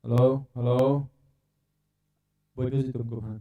Halo, halo. Buat cái gì tụm cụm hả?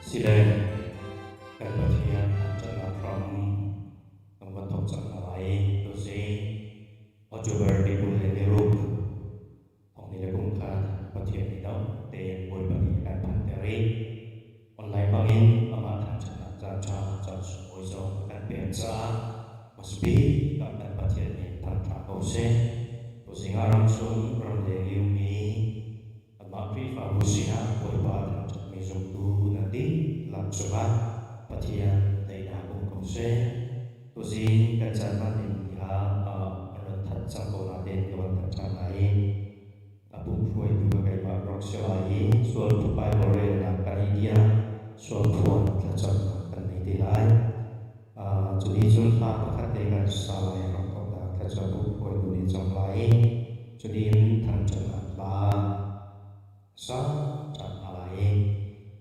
Siden kan pathian an chana from ang watok chana lai to Zing October di bulan ni rup ong nila kung khat pathian ni no ten boy pani kan panteri online bangin ama kan chana chan cha chan soi zong akan pensa masbi kan pathian ni tan tra ko se to Zing aram sung ram le liu mi ama pri fa busina boy pa tan chan mi zong tu nanti lam sunga pathian dai na kung kong se tu Zing kan chan man nim ni ha anon that chang ko na den kawan that chan lai Pumh ruai tu ka kai ma rock selai sual tu pai lore na kan dia sual puan tla chan na kan nei de lai chu ni chun ha pakhat te kan sa lai rock to da tla chan Pumh ruai tu ni chang lai chu ni thang chan na la sa chan lai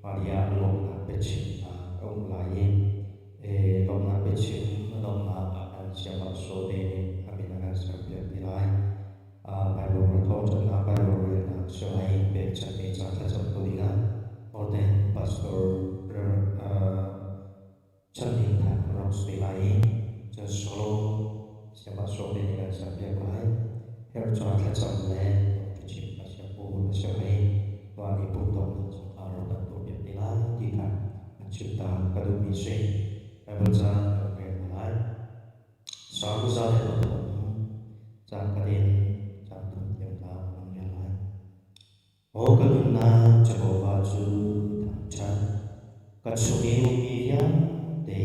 Maria lom na pe chin na ông lai lom na pe chin lom na akan siapa so de ni amin akan siapa di lai Bible ra thâu chân na Bible ra na so ai be chan me cha tha cham to ding more than pastor chân ning than rong spe lai chân solo siapa so de ni kan siapa lai her cha tha cham le to chu chim ka siapa la so ai to ani pu tom na so ta ro kan to be ni lai ti khan an chu ta ka du mi se Bible cha ka me lai sa ku za le to cha ka den cha thum tiam ta nong le lai o ka nun na Jehovah chu thang chan ka chu mi yang te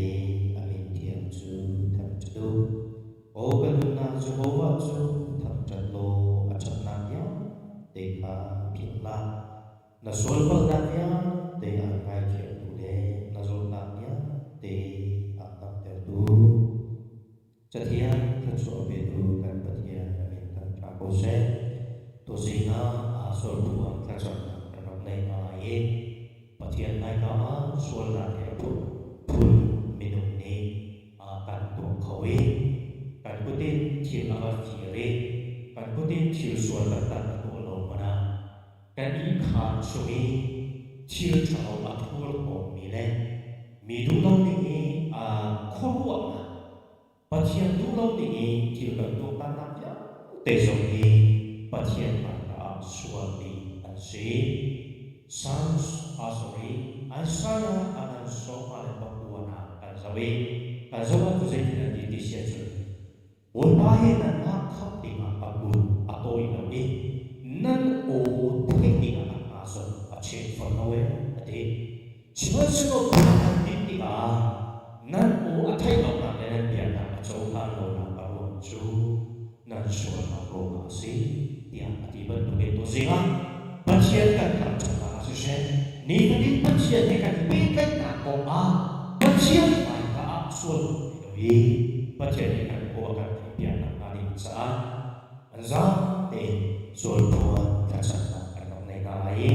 amin thiam chu thang chu o ka nun na Jehovah chu thang chan lo a chan na ya te ka phin la na sol bal na ya te a ngai thiam tu le na zol na ya te a tam ter tu cha thiam ka chu be tu kan pathian amin tan tra ko se to Zing a sol puan tla chan na kan nok nei na lai pathian nai ka sual na le phun minung ni kan tu khawi kan putin thil anga firi kan putin thil sual kan tan tu lo mana kan i khan sumi thil thau a thul ko mi le mi du lo ni khorwa na pathian du lo ni thil kan tu kan na ya te so ni pathian man ka sual ni an si Psalms, sorry, Isaiah akan soma le papuana kan zawi kan zawa tu zai tina di sia chun oi bahe na na khap tinga akun atoi lo nan o thei tinga na son a chen for no we ade chima chino kan din tinga nan o athai lo na le nan bia na chau khan lo na aro chu nan so na ro ma si dia ati ban tu ke to zinga pathian kan tham chana su se ni ka din pathian he kan pe kai na ko pathian mai ka sual lo yi pathian he kan ko kan thai pia na na ni sa an za te sual puan ka chana kan nok nei na lai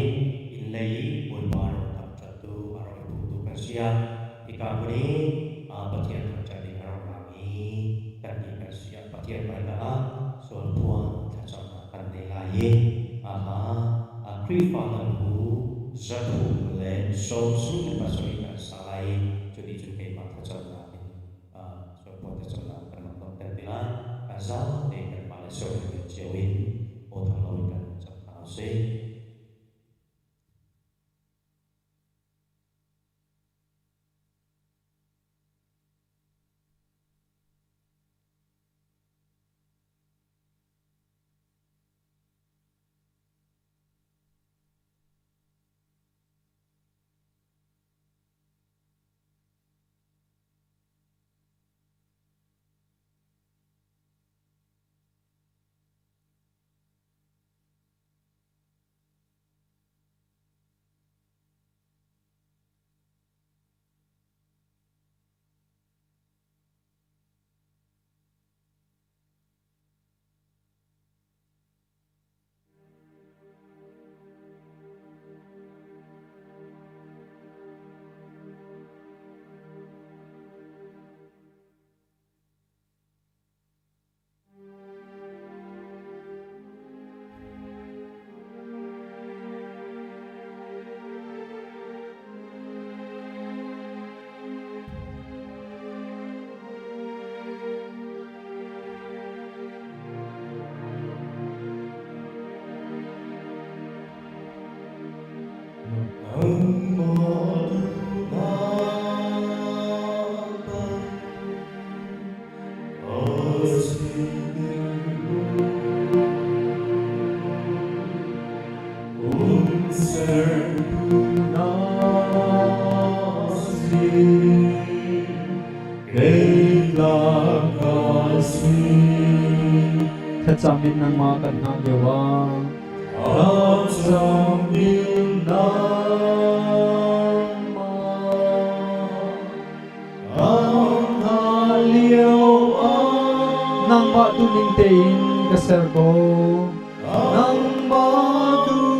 in lei boi ba ro tham chan tu aro pu tu kan sia ika buni pathian tham chan ni aro na mi kan ni kan sia pathian mai ka sual puan ka chana kan nei lai aha kri fa lan hu zatu le so su le pasori kan sai chudi chu ke ma tha chon na in so po tha chon na kan nok nok ten pila kan za te kan ma le so ke chewin o thang loi kan cham na se Samin ng mga kanyang yawang ang samin ng ang haliw nang matunintin kaserko nang matunintin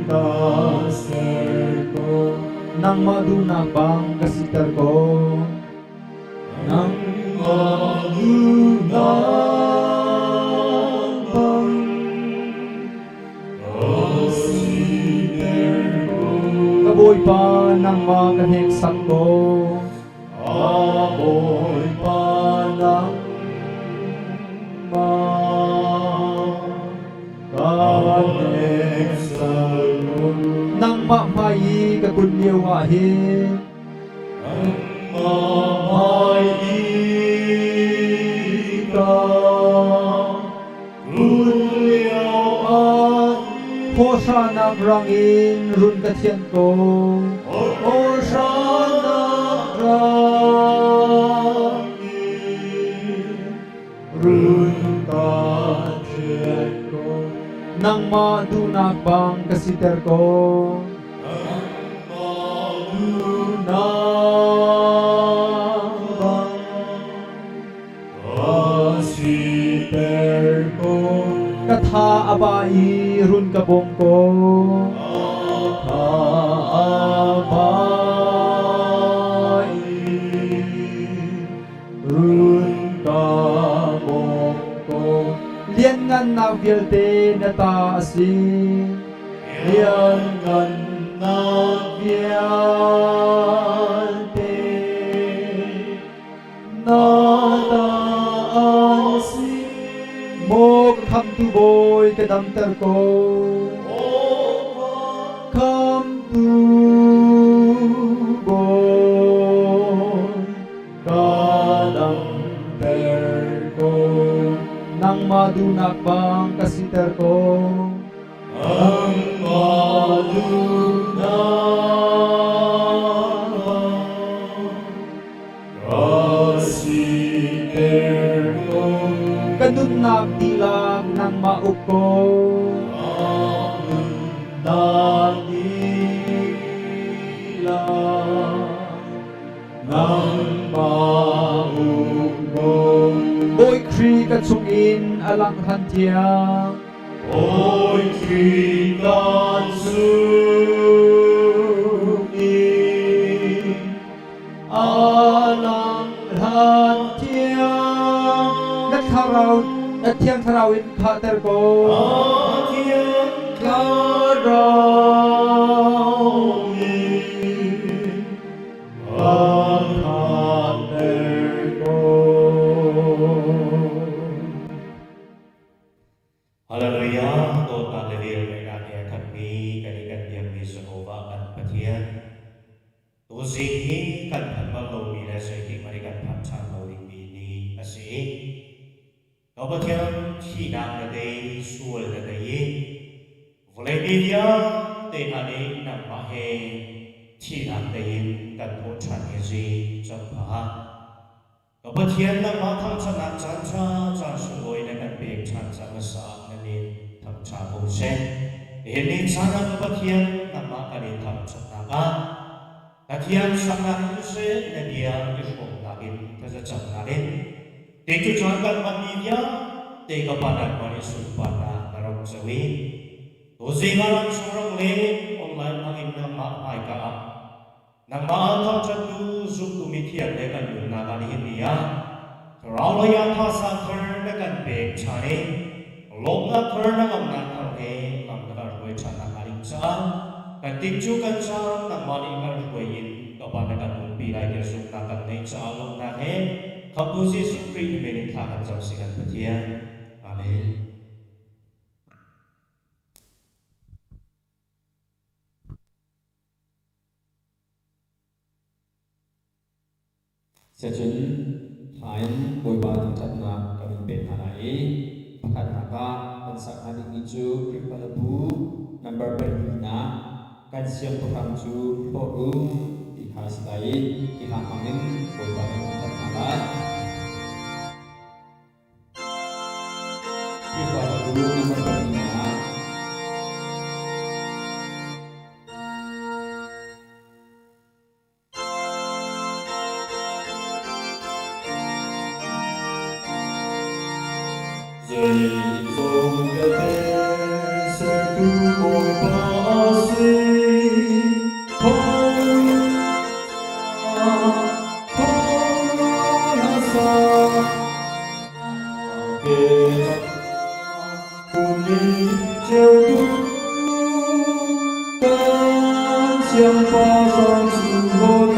kaserko nang madunabang kasiter ko nang madunabang kasiter ko kaboy pa ng mga kanheksan ko kaboy pa ng mga kanheksan ko nang mamayi kagunyawahin nang mamayi kagunyawahin Hosanna rangin run katyan ko Hosanna rangin run katyan ko nang madunabang kasiter ko Katha abai run kabong ko Katha abai run kabong ko Lian ngan na vielte na taasin Lian ngan na vielte na taasin Mo kam tu boy kadam ter ko kam tu boy kadam ter ko nang madunabang kasiter ko nang madunabang kasiter ko Kadun nagdilag ng mauk ko Kadun nagdilag ng mauk ko Boy kri katsungin alang hantiang Boy kri katsungin alang hantiang At yang tarawin kater ko At yang tarawin kater ko Hallelujah, Lord Hallelujah, may kanya kami, kanikan diyang ni Jehovah kan patian. Tu Zing kan phanmal lo mi la sai ki mari kan phan chan lo ring mi ni asi. Kau patian chi na na dei suol na dei. Volai dia te na ni na ma he chi na dei kan tho chan ye ji cham pha. Kau patian na ma tham chan na chan cha su oi na kan pe chan cha ma sa na ni tham cha bo se. Ini cara kau patian na ma kan ni tham cha na ka. Katian sangatuse na dia ifong lagin kazachang lagin. Teki jangan mandinya, teka padan manisun pada narong sawi. Tozi ngaran surang le online angin nama aika. Nama atam jadu zuk tumitian lekan yun nagan hinia. Terlalu yang thasa ter lekan bek chane. Lokna ter nangam nakar he lam nakar roi chana karing caan. Kantikju kan caan nang mani kar roiin kapan nakan umpi lai zuk nakan nei caan lok na he. ขอบคุณที่สุขรีเมนิทากันจำสิกันปะเทียอาเมน sẽ chun hain Bawipa thang chat na kamin pe na lai pakhat na ka kan sak hadik ni chu pripalabu number pen na kan siam program chu forum di khas lai di hamamin Bawipa thang chat na lai pripalabu number pen na Dây dòng cái tên sẽ cứ bồi ba sinh không là xa kề cùng đi treo đúng can xiang ba trong sự vô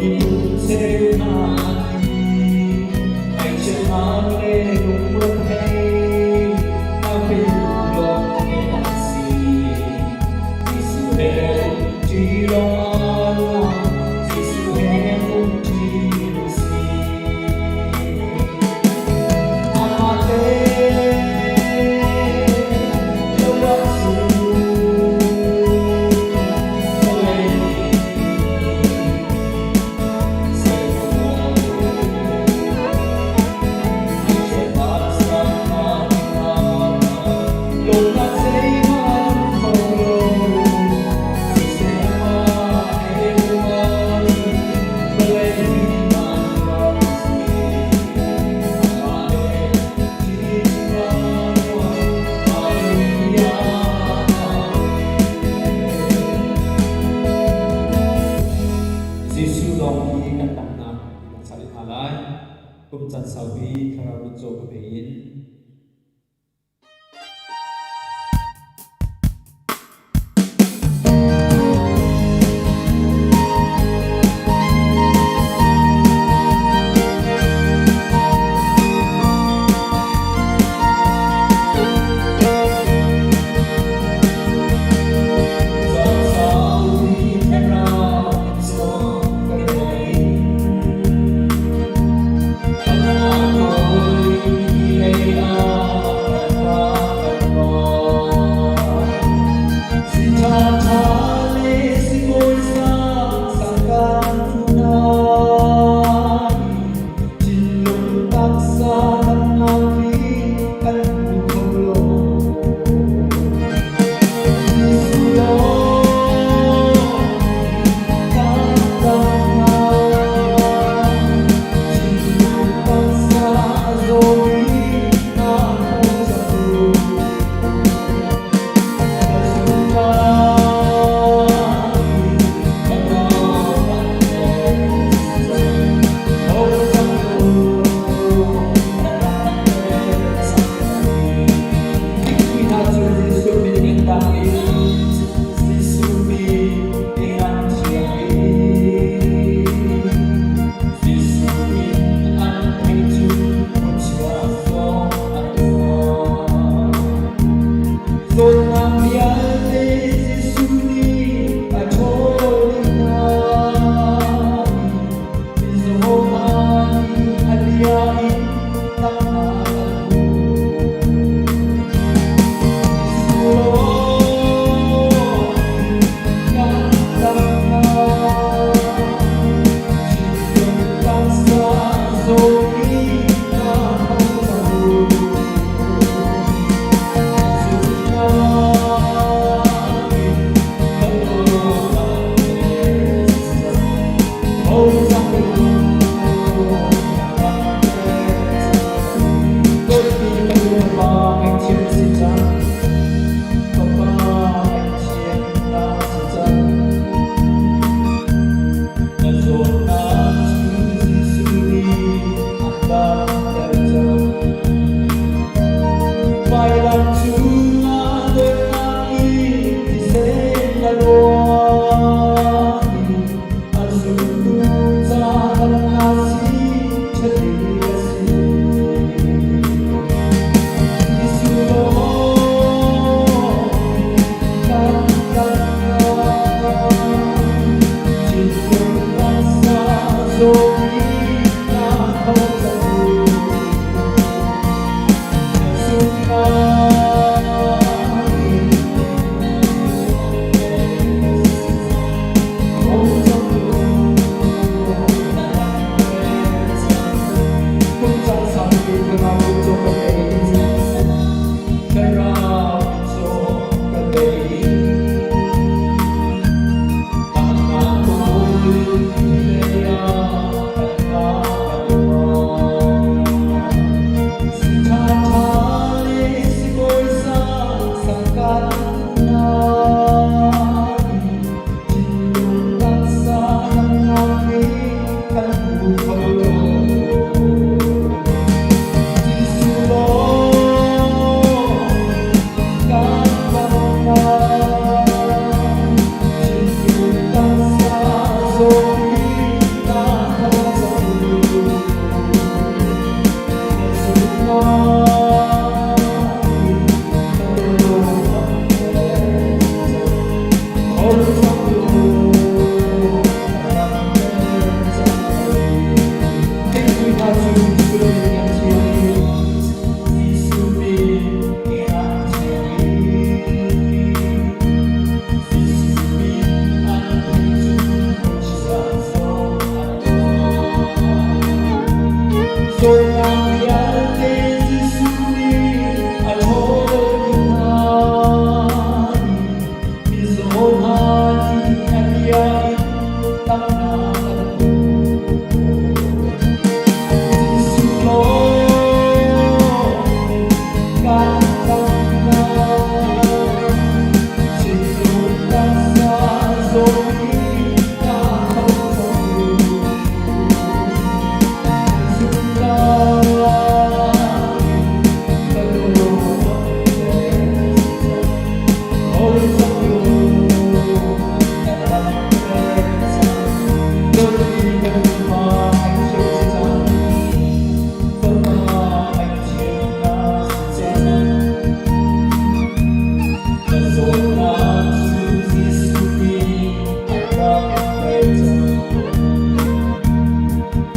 đi cùng theo nai anh chẳng mang lên cùng bước hay ta bên lòng nghe anh gì Giêsu em chỉ lo anh Giêsu em chỉ lo gì cùng chặt sầu bi theo một chỗ của biển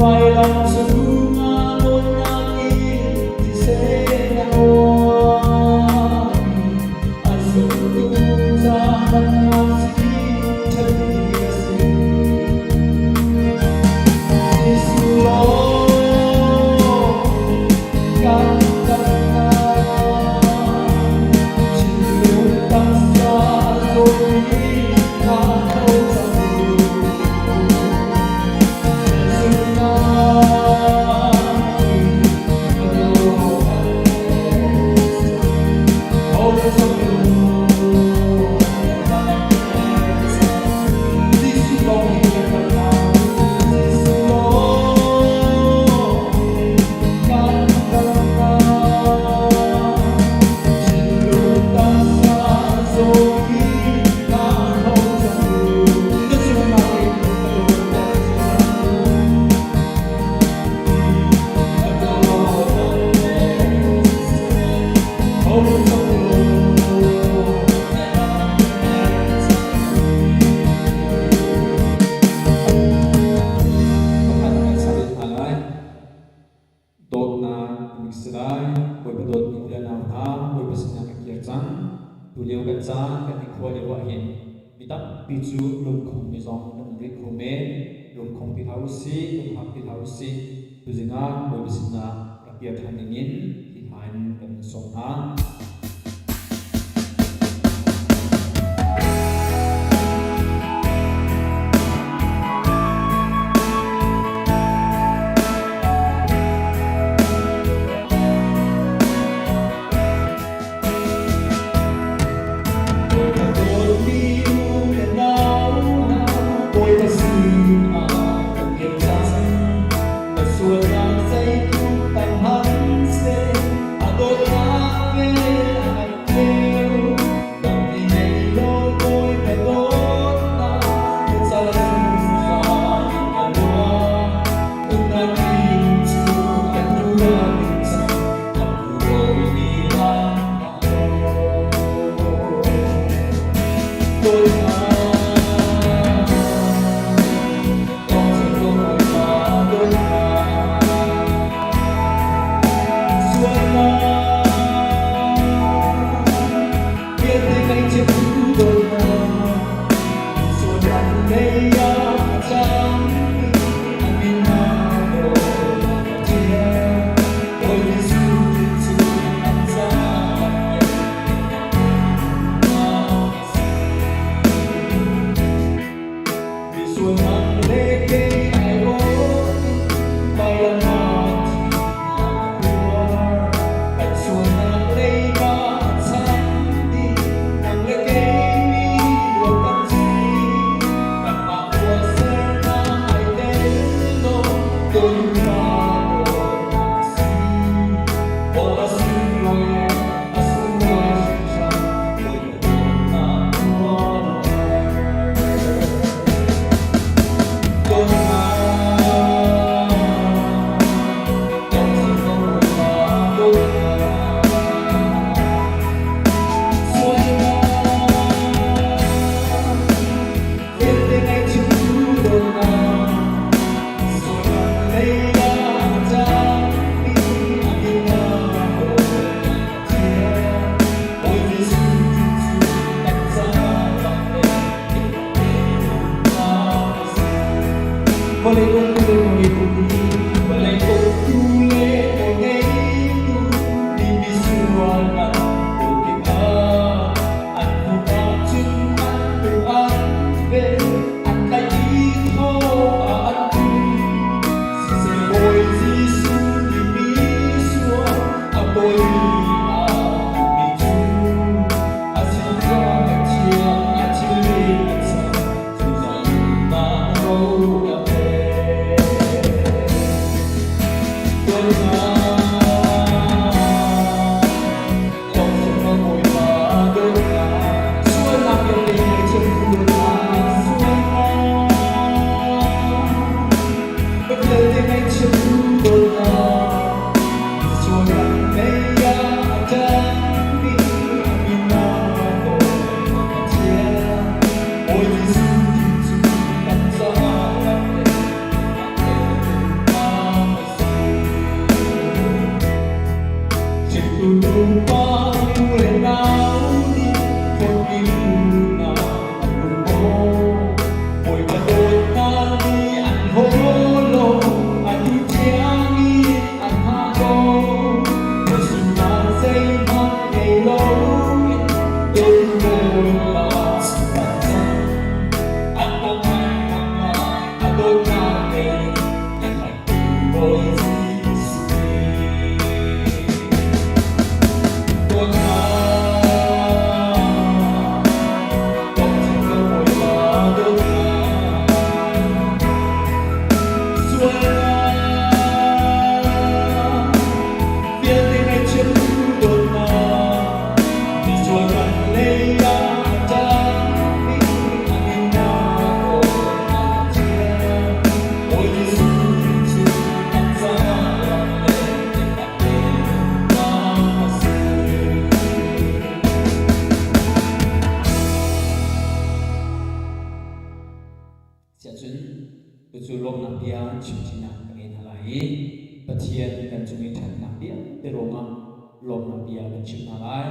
phải lòng sự ngã nỗi nhang in thì sẽ hoa anh sống tu ra bằng nhau gì chân đi gì Giêsu lo can chỉ lúc tăng xa rồi ta không pi chu lum khom mi zong nam ri khome lum khom pi hausi lum hak pi hausi tu zinga bo bisna rakia thaningin hi hain kan song na lom na bia chim china kangin halai pathian kan chungin than na bia te ronga lom na bia kan chim halai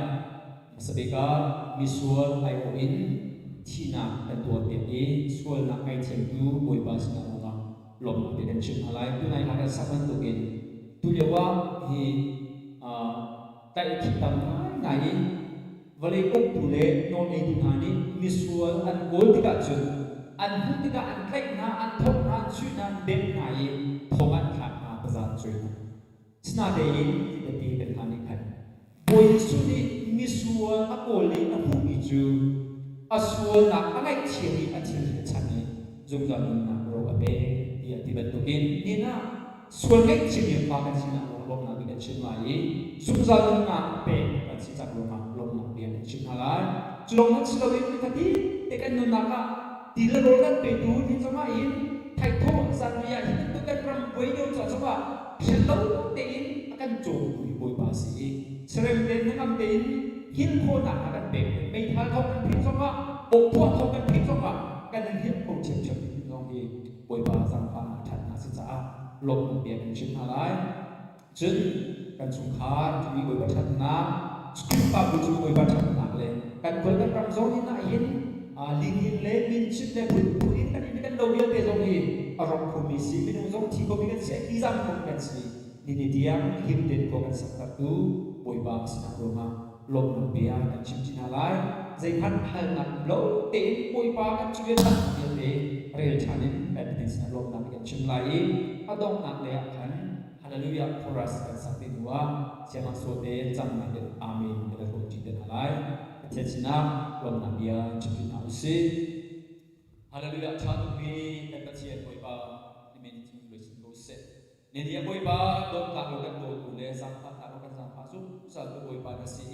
masabeka misual ai o in thina kan tua bia e sual na ai thiam tu boipa sina ronga lom na bia kan chim halai tu nai ha kan saban tu in tu lewa hi tai thi tam nai vale kok tu le non ei tu hani misual an gol tika chun an hutika an klek na an thok na chu na dem nai thoman thak na bazan chui sna de in ti ti kan hani khan boi su ni misual a kol ni a hu ni chu asua na angai thiani a thil chani zum zan na ro a be ya ti ban tu in ni na sual ngai chimi pa kan sina lom na bi kan chin mai zum zan na pe kan si chak lom na bi kan chin halai chulong na chilo in ta ti te kan nu na ka ti la ro kan pe tu ni chama in thai tho san ya hi tu kan ram boi yo cha chama hello te in akan jo bui boi pa si serem den na kam te in hin kho na akan pe mai thal thok kan phi chama ok thua thok kan phi chama kan hin ko chem chem ngong hi boi pa sang pa than na si cha lom na bi kan chin halai chun kan chung kha ti boi pa than na pa bu chu boi pa than na le kan kol kan ram zo ni na in linh in le min chip le bu in kan do ya te zo ni arong ko mi si min zo thi ko mi kan se ki zam ko kan si ni diang him den ko kan sa tu boi ba sina ro ma lom na bia kan chim chin halai zai han hal na lo te boi ba kan chu ya tan ya te re chanin kan tin sina lom na kan chim lai adong na le kan hallelujah chorus kan sa ti wa siama so te cham na de amen kan ko chi den halai Tetsina lom na bia chim na usi hallelujah chatu mi kan pathian boi ba ni men chim lo sin ko se ni dia boi ba dom ta lo kan do tu le sang pa ta lo kan sang pa su sa tu boi ba na si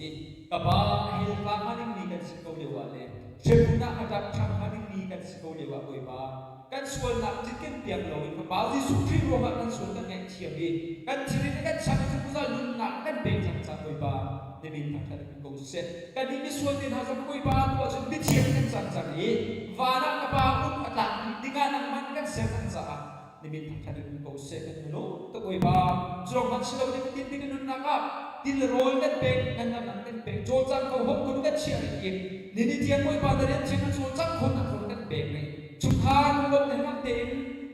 ka ba hil ka ma ni kan si ko le wa le shepuna adak cham ma ni kan si ko le wa boi ba kan sual na chicken piang lo ka ba ji su tri ro ma kan sual kan ngai chiam bi kan chiri kan cham su sa lun na kan be cham sa boi ba ni min ta ta ko se kan ni sual din ha sa boi ba ko chu bi chiam kan sang sang ni va na ka ba un ata dinga nang man kan se kan sa ni min ta ta ko se kan lo to boi ba jong man silo ni tin tin nun na ka til rol kan be kan na kan be jo chang ko hok kun kan chiam ni ni tiang boi ba da ren chim kan sual chang kon na kon kan be ni chúng ta luôn thấy năm đến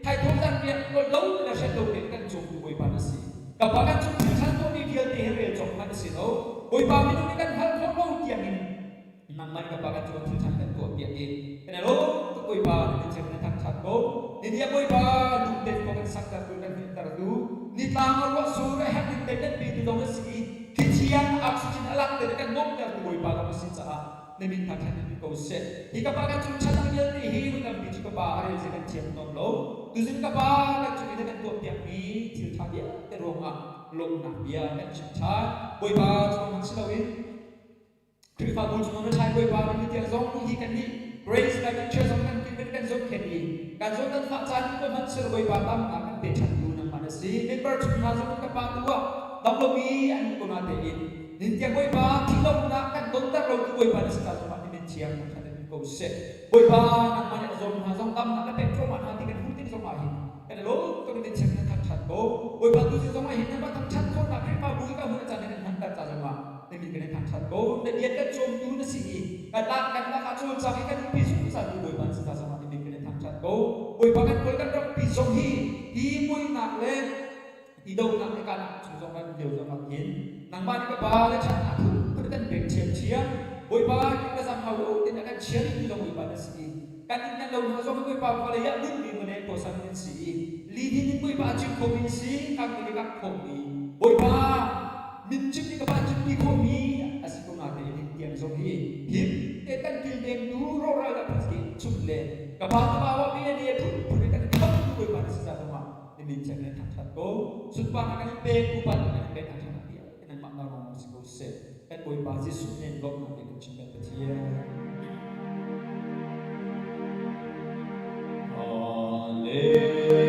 thay thông gian việc luôn lâu là sẽ đầu đến căn chung của bồi bàn sĩ cả ba căn chung chúng ta tôi đi việc để về trong căn sĩ đâu bồi bàn mình đi căn hal không lâu tiền mình nằm mai cả ba căn chung chúng ta căn tuổi việc đi cái này lúc tôi bồi bàn thì xem nó thằng chặt cố thì dia bồi bàn lúc đến có căn sắc cả tôi đang hiện tại đủ ni tang ở what số cái hạt đến đến bị từ đâu nó sĩ khi chiang oxygen alak đến căn ngốc cả bồi bàn nó sĩ cha nên mình thằng thằng câu sẽ thì các bạn chúng ta đang nhớ thì hi mình làm việc các bạn ở đây sẽ chiếm nông lỗ từ những các bạn các chúng ta đang tuột tiệm mi thiếu thang biết cái ruộng à lồng nạp bia các chúng ta bồi ba trong mình sẽ đâu in khi mà bồi chúng nó thay bồi ba mình tiền giống như cái gì raise like cái chơi giống cái giống cái gì cái giống cái phát triển của mình sẽ bồi ba tam là cái tiền lu nằm mà si nên bớt chúng ta giống các bạn đúng không đóng lô mi anh cũng nói thế nên tiền bồi ba thì lồng nạp cái tốn tất đầu bồi ba sẽ tạo ra chiang na kan ko se boi ba nang man zong ha zong tam na ka tek tro ma ha ti kan hu tin zong ma hi kan lo to ni chen na thak chat ko boi ba tu zong ma hi na ba thak chat ko na kri pa bui ka hu na chan na han ta cha zong ma ni mi kan thak chat ko de yet ka chom tu na si ka la kan la ka chom sa ki kan pi su sa tu boi ba sa zong ma ni mi kan thak chat ko boi ba kan kol kan ro pi zong hi boi na le i do na ka na chung zong ma điều zong ma hin nang ba ni ka ba le chat na thu kan pe chiam chiam boi ba kita sama lo tin akan share itu dong boi ba na si kan in lo na so boi ba pala ya dun ni mane ko san min si li din boi ba chim ko min si kang ni ka ko mi boi ba min chim ni ka ba chim ni ko mi asiko na te ni tiam so hi him te kan kil dem du ro ra la pasti chum le ka ba wa bi ni thu thu kan ka boi ba si sa ma ni min chen na thak thak ko sut pa kan pe ku pa kan pe thak thak dia kan ma ma ro si ko se kan boi ba si su nen lok na kan chim kan patia Hallelujah.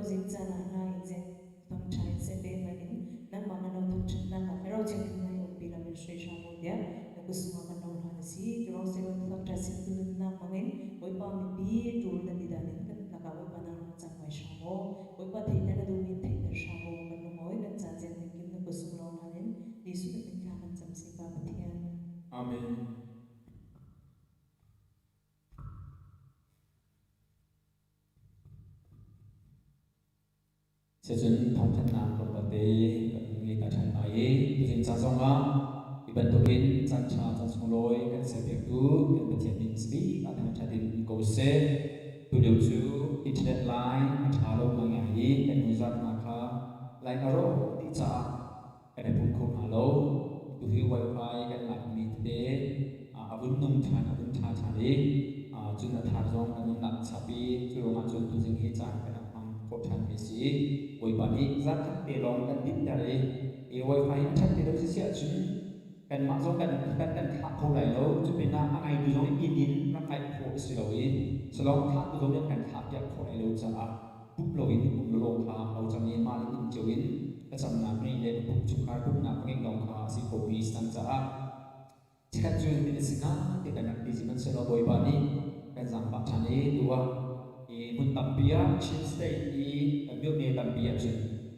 Zing Zana na Zing Pumh Chai Sepe Manin Nang Mangano Thakchan Naka Hero Chengin na yung Pila Ministry Shamodia Nagusunga Kanon Hanasi Durong Sewa Thakcha Sintulun na Mangin Bawipa Mipi Dur na Didanin Kan Naka Bawipa Nang Changmai Shamo Bawipa Thayna na Dumin Thayna Shamo Kanungoy Kan Chajen Nagkim Nagusung Long Hanin Yesu Natin Kakan Chamsi Papatian Amen. Sejun pantana propate ngi kachan ai tujin chasonga iban tokin chancha chasongloi kan sepek tu kan patian din sbi atang chadin ko se tu deu chu internet line athalo mangai kan uzat nakha line aro ti cha kan pun ko halo tu hi wifi kan lat mi te abun num than abun tha thali chun athar jong kan nak chapi chu ronga chun tu jing hi chan kan ang ko than mi si Bawipa ni zat thak te long kan dit dari wifi thak te đâu sia chun kan ma jong kan thak ko lai lo chu pe na ai du jong in ra kai ko si lo i selong thak du jong kan thak ya ko lai lo cha pup lo in pup lo kha au chang ni ma in cheu in ka cham na ni le pup chu kha pup na ngeng long kha si ko bi sang cha chikan chu ni singa te kan nak di siman se lo Bawipa ni kan jang pa thani tua mun tampia chin state i build ne tampia chin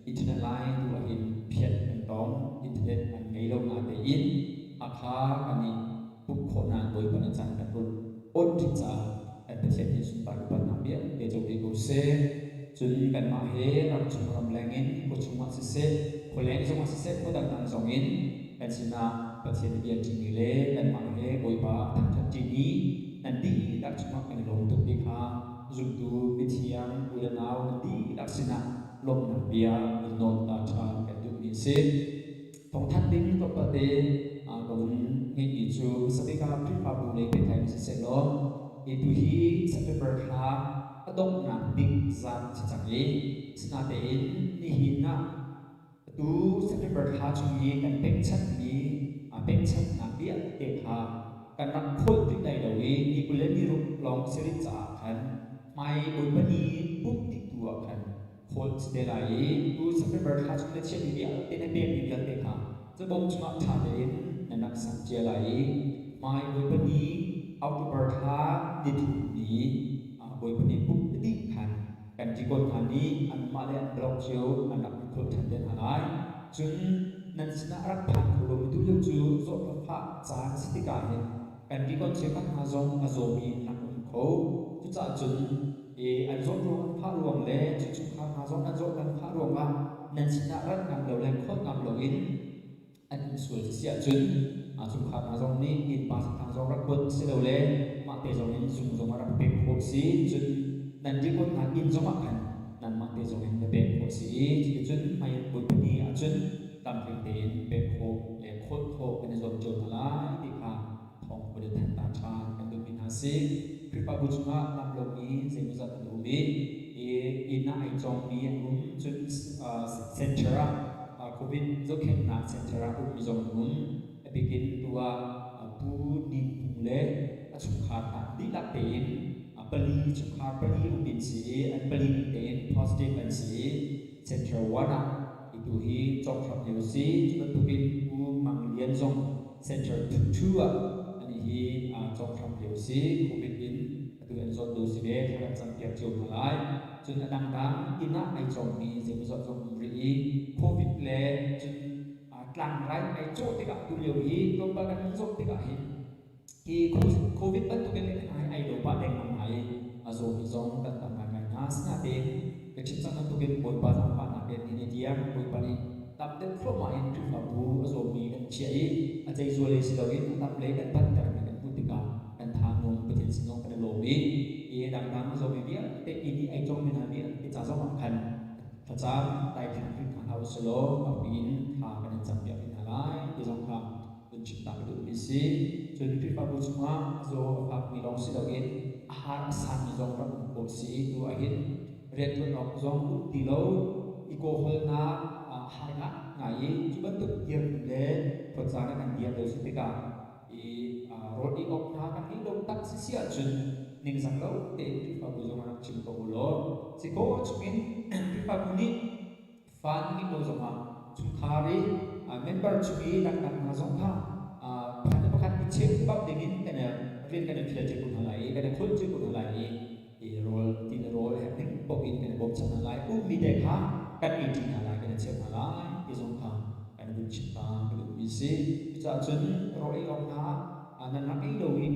internet line tu in phiat kan tong internet an ngei lo na te in akha ani puk khona Bawipa na chan kan run on ti cha an pe thiat ni sun pa pa na bia te jo bi ko se chun kan ma he ram chung ram langin ko chung ma se ko leng chung ma se ko dang dang zong in kan sina pa thiat bia ti ni le kan ma he Bawipa thak thak ti ni nan di dak chung ma kan long tu bi kha dùng tu mithiam ulanau nanti laksana lom na bia non ta chan kan tu ni se thong than ding to pa de kaun ngi ni chu sabika pri pa bu le pe thai se lo e tu hi September kha adong na big zat chang e sna te ni hi na tu September kha chu ni kan pek chat ni pek chat na bia te kha kan nak khol ti dai lo e ni kulen ni ru long seri cha khan mai Bawipa ni puk ti tua kan khol ste lai tu September kha chu le che ni te na be ni te kha cha bom chuma tha le na nak sang che lai mai Bawipa ni October kha ni thu ni Bawipa ni puk ti khan kan ji kon khan ni an ma le an block chiu an nak khol than den halai chun nan sina rak phan kholo mi tu le chu zo la pha cha sitika he kan ji kon che kan ha zong azomi nak kho chu cha chun an zot ruang pha ruang le chu chu kha ha zot an zot kan pha ruang ma nan sina rat ngam lo le khot ngam lo in an sul sia chun chu kha ha zong ni in pa sa thang zong rak bot se lo le ma te zong in zum zong rak pe kho si chun nan ji kon na in zong ma khan nan ma te zong in le pe kho si chi chun mai Bawipa ni a chun tam thing te in pe kho le khot kho kan zot chon la ti kha thong ko de than ta cha kan du min ha si Kripa bujunga nam lo ni zeng zat lu mi ina ai chong ni chun center covid zo khen na center mi zong begin tua pu ni pung le chung kha ta di la ten pali chung kha pali bin si an pali ten positive an si center wana itu hi chong khap leu si chun tu bin pu mang lian zong center tu ani hi chong khap leu si covid in tu an zot du si be kha cham pia chom halai chun adang dang ina ai chong ni zeng zot zong ri covid le chun tlang rai ai cho te ka tu leu hi to ba kan zot te ka hi ki covid ban tu ben ai do ba deng mang ai azo mi zong kan tam ngai na sna te ke chim sang tu ben boi ba sam pa na ben ni dia boi pa ni tam te kro ma in tu fa bu azo mi kan chia i a chai zo le si lo in tam le kan ban ta kan pu ti ka kan tha nom pe tin sinong kan lo mi e dang dang zo mi bia te ini ai chong mi na bia ti cha zo ma khan ta cha tai than ri khan au se lo pa pin tha kan cham bia pin halai ti zong kha kun chim ta du mi si chun ri pa bu chunga zo phak mi long si lo in har san mi zong ra ko si tu a hin red tu nok zong u ti lo i ko hol na hai na ngai chu ban tu yer le ko cha na kan dia lo si ti ka i ro di ok na kan ni lo tak si sia chun ning sang lo te ri pa bu zong ra chim ko lo si ko chungin prefer kuni fan ngi lo zonga chung khari member chungi dak dak na zong kha pakhat ichep bab dingin kana rin kana khila che kun halai kana khol che kun halai e role tin role happening pop in kana bob chan halai mi de kha kan 18 halai kana chep halai e zong kha kana bun chita kana mi si cha chun roi ong na nan na ei lo i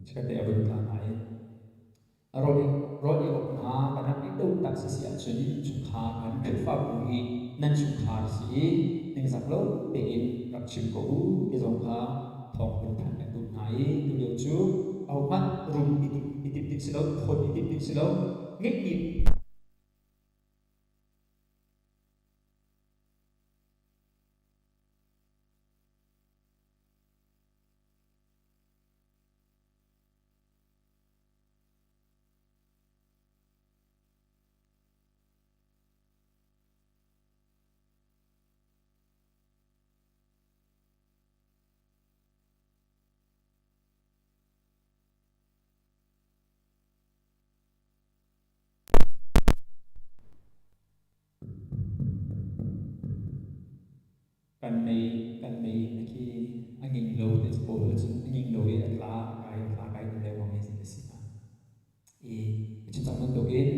sekate abun ta nai roi ong na kana ei do tak si si chun chung kha kan prefer kuni nan chung khar si ning sak lo pe in rak chim ko u e zong kha thong kun than kan tu nai tu liu chu au mat rum itip tip silo khon itip tip silo ngek ni kan nei na ki angin lo te bo chun angin lo e atla kai ni le wang e sin si na e chu chang nan do in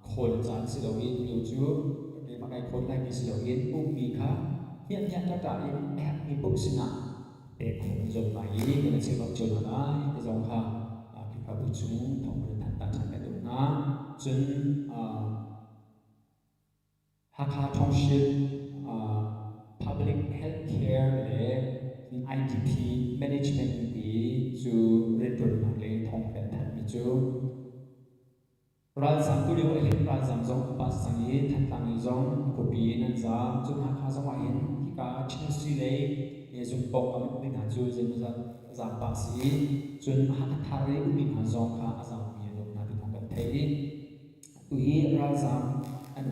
khol chan si lo in tu chu ne ma kai khol lai ni si lo in mi kha hian hian ta in mi buk sina te khol jom mai ni che bak chon na e jong kha ki kha bu chung thong ren tan tan chan ka do na chun Hakha Township Public Healthcare le IDP Management di chu return na le thong pen than mi chu ral sam tu liu hin ral sam zong pa sang yi than tang yi zong ko pi nan za chun hakha zong wa hin ki ka chin si le e zum pok am ni na chu zen za pa si chun hakha thari u ni ha zong kha azam mi lo na tu thong kan thei tu hi ral sam